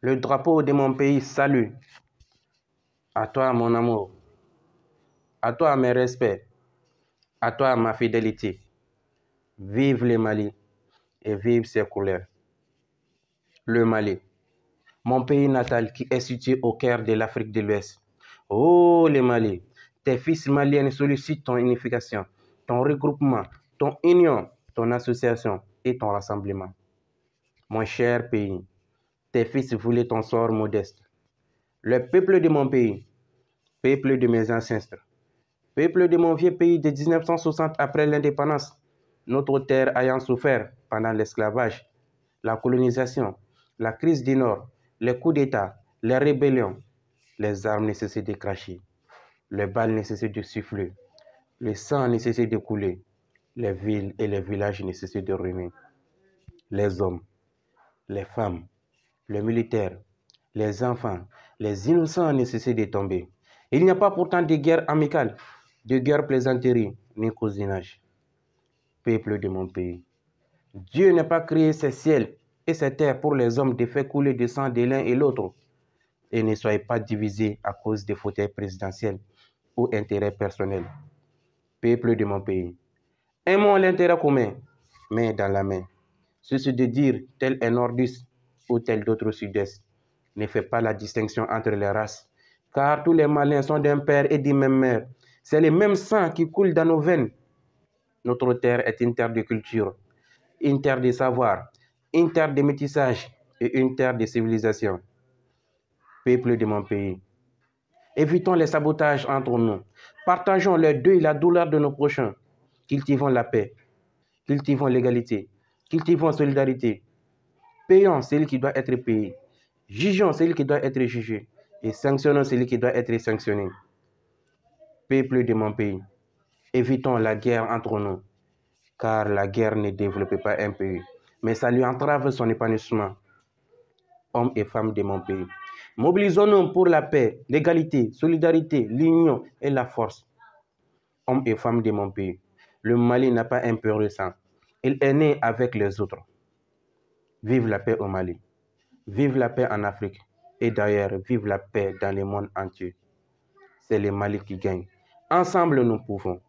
Le drapeau de mon pays salue. À toi, mon amour. À toi, mes respects. À toi, ma fidélité. Vive le Mali et vive ses couleurs. Le Mali, mon pays natal qui est situé au cœur de l'Afrique de l'Ouest. Oh, le Mali, tes fils maliens sollicitent ton unification, ton regroupement, ton union, ton association et ton rassemblement. Mon cher pays, tes fils voulaient ton sort modeste. Le peuple de mon pays, peuple de mes ancêtres, peuple de mon vieux pays de 1960 après l'indépendance, notre terre ayant souffert pendant l'esclavage, la colonisation, la crise du Nord, les coups d'État, les rébellions, les armes nécessitent de cracher, les balles nécessitent de souffler, le sang nécessite de couler, les villes et les villages nécessitent de ruiner. Les hommes, les femmes, les militaires, les enfants, les innocents nécessitent de tomber. Il n'y a pas pourtant de guerre amicale, de guerre plaisanterie, ni cousinage. Peuple de mon pays, Dieu n'a pas créé ces ciels et ces terres pour les hommes de faire couler du sang de l'un et l'autre. Et ne soyez pas divisés à cause des fauteuils présidentiels ou intérêts personnels. Peuple de mon pays, aimons l'intérêt commun, main dans la main. Ceci de dire tel est nordiste ou tel d'autre sud-est ne fait pas la distinction entre les races, car tous les Maliens sont d'un père et d'une même mère. C'est le même sang qui coule dans nos veines. Notre terre est une terre de culture, une terre de savoir, une terre de métissage et une terre de civilisation. Peuple de mon pays, évitons les sabotages entre nous. Partageons le deuil et la douleur de nos prochains. Cultivons la paix, cultivons l'égalité, cultivons la solidarité. Payons celui qui doit être payé. Jugeons celui qui doit être jugé. Et sanctionnons celui qui doit être sanctionné. Peuple de mon pays, évitons la guerre entre nous, car la guerre ne développe pas un pays, mais ça lui entrave son épanouissement. Hommes et femmes de mon pays, mobilisons-nous pour la paix, l'égalité, solidarité, l'union et la force. Hommes et femmes de mon pays, le Mali n'a pas un pur sang. Il est né avec les autres. Vive la paix au Mali. Vive la paix en Afrique. Et d'ailleurs, vive la paix dans le monde entier. C'est le Mali qui gagne. Ensemble, nous pouvons.